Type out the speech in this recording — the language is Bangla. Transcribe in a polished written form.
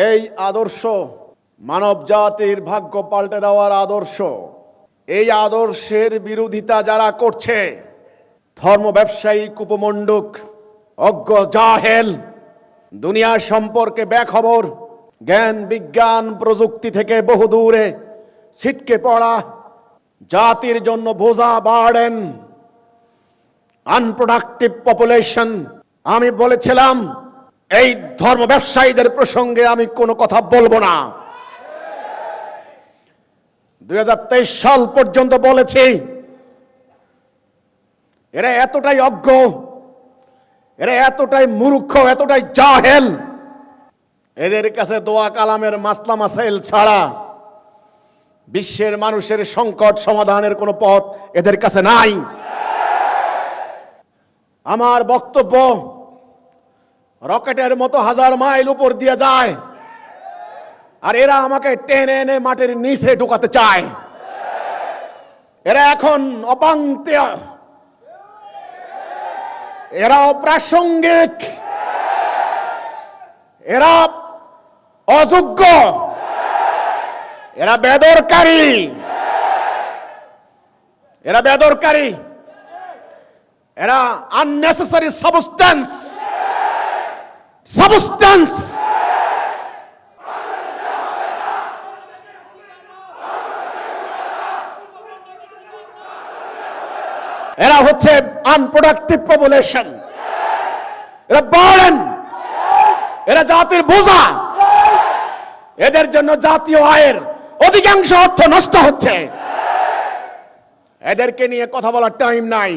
এই আদর্শ মানব জাতির ভাগ্য পাল্টে দেওয়ার আদর্শ। এই আদর্শের বিরোধিতা যারা করছে, ধর্ম ব্যবসায়ী, কুপমণ্ডুক, অজ্ঞ জাহেল, দুনিয়া সম্পর্কে বেখবর, জ্ঞান বিজ্ঞান প্রযুক্তি থেকে বহু দূরে ছিটকে পড়া, জাতির জন্য বোঝা বাড়েন, আনপ্রোডাক্টিভ পপুলেশন। আমি বলেছিলাম এই ধর্ম ব্যবসায়ীদের প্রসঙ্গে আমি কোনো কথা বলবো না। 2023 সাল পর্যন্ত বলেছি এরা এতটাই অজ্ঞ, এরা এতটাই মূর্খ, এতটাই জাহেল, এদের কাছে দোয়া কালামের মাসলা মাসাইল ছাড়া বিশ্বের মানুষের সংকট সমাধানের কোনো পথ এদের কাছে নাই। আমার বক্তব্য রকেটের মতো 1000 মাইল উপর দিয়ে যায়, আর এরা আমাকে টেনে এনে মাটির নিচে ঢোকাতে চায়। এরা এখন অপাংক্তেয়, এরা অপ্রাসঙ্গিক, এরা অযোগ্য, এরা বেদরকারী, এরা বেদরকারী, এরা আননেসেসারি সাবস্টেন্স। এরা হচ্ছে আনপ্রোডাক্টিভ পপুলেশন, এরা বার্ডেন, এরা জাতির বোঝা। এদের জন্য জাতীয় আয়ের অধিকাংশ অর্থ নষ্ট হচ্ছে। এদেরকে নিয়ে কথা বলার টাইম নাই।